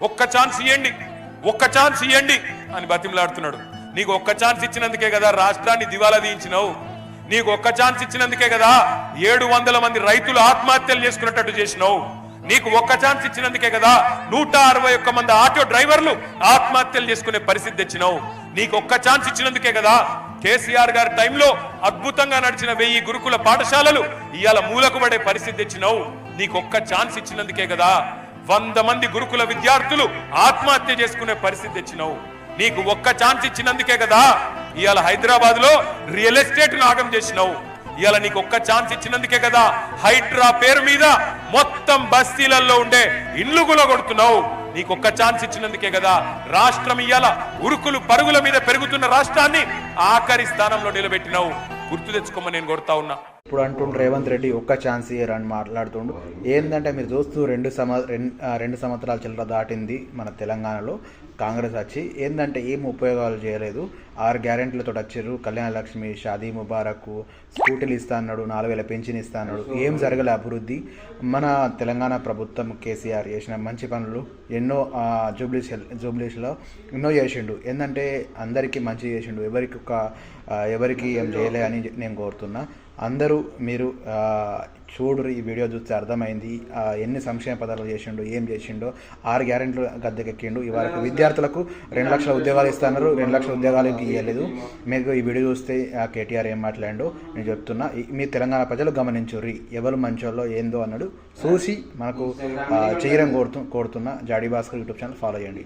ఒక్క ఛాన్స్ ఇవ్వండి, ఒక్క ఛాన్స్ ఇవ్వండి అని బతిమలాడుతున్నాడు. నీకు ఒక్క ఛాన్స్ ఇచ్చినందుకే కదా రాష్ట్రాన్ని దివాలా తీయించినావు. నీకు ఒక్క ఛాన్స్ ఇచ్చినందుకే కదా 700 మంది రైతులు ఆత్మహత్యలు చేసుకున్నట్టు చేసినావు. నీకు ఒక్క ఛాన్స్ ఇచ్చినందుకే కదా 161 మంది ఆటో డ్రైవర్లు ఆత్మహత్యలు చేసుకునే పరిస్థితి తెచ్చినావు. నీకు ఒక్క ఛాన్స్ ఇచ్చినందుకే కదా కేసీఆర్ గారి టైంలో అద్భుతంగా నడిచిన 1000 గురుకుల పాఠశాలలు ఇవాళ మూలకు పడే పరిస్థితి తెచ్చినావు. నీకు ఒక్క ఛాన్స్ ఇచ్చినందుకే కదా 100 మంది గురుకుల విద్యార్థులు ఆత్మహత్య చేసుకునే పరిస్థితి తెచ్చినావు. నీకు ఒక్క ఛాన్స్ ఇచ్చినందుకే కదా ఇవాళ హైదరాబాద్ లో రియల్ ఎస్టేట్ నాగం చేసినావు. ఇవాళ నీకు ఒక్క ఛాన్స్ ఇచ్చినందుకే కదా హైడ్రా పేరు మీద మొత్తం బస్తీలలో ఉండే ఇండ్లు కొడుతున్నావు. నీకు ఒక్క ఛాన్స్ ఇచ్చినందుకే కదా రాష్ట్రం ఇవాళ ఉరుకులు పరుగుల మీద పెరుగుతున్న రాష్ట్రాన్ని ఆఖరి స్థానంలో నిలబెట్టినావు. గుర్తు తెచ్చుకోమని నేను కొడతా ఉన్నా. ఇప్పుడు అంటుండ్రు రేవంత్ రెడ్డి ఒక్క ఛాన్స్ ఇయ్యరని మాట్లాడుతుండు. ఏంటంటే మీరు చూస్తూ 2 సంవత్సరాల చిల్లర దాటింది మన తెలంగాణలో కాంగ్రెస్ వచ్చి. ఏంటంటే ఏం ఉపయోగాలు చేయలేదు. 6 గ్యారెంటీలతో వచ్చారు. కళ్యాణ లక్ష్మి, షాదీ ముబారక్, స్కూటీలు ఇస్తా అన్నాడు, 4000 పెన్షన్ ఇస్తా అన్నాడు. ఏం జరగలే అభివృద్ధి. మన తెలంగాణ ప్రభుత్వం కేసీఆర్ చేసిన మంచి పనులు ఎన్నో జూబ్లీస్లో ఎన్నో చేసిండు. ఏంటంటే అందరికీ మంచి చేసిండు. ఎవరికి ఏం చేయలే అని నేను కోరుతున్నా. అందరూ మీరు చూడరు, ఈ వీడియో చూస్తే అర్థమైంది ఎన్ని సంక్షేమ పదాలు చేసిండు, ఏం చేసిండో. 6 గ్యారెంటీలు గద్దెకెక్కిండు. ఇవరకు విద్యార్థులకు 2 లక్షల ఉద్యోగాలు ఇస్తున్నారు, 2 లక్షల ఉద్యోగాలకి ఇవ్వలేదు. మీకు ఈ వీడియో చూస్తే కేటీఆర్ ఏం మాట్లాడిండో నేను చెప్తున్నా. మీ తెలంగాణ ప్రజలు గమనించుర్రి, ఎవరు మంచోళ్ళో ఏందో అన్నాడు చూసి మనకు చేయడం కోరుతున్నా. జాడీ భాస్కర్ యూట్యూబ్ ఛానల్ ఫాలో చేయండి.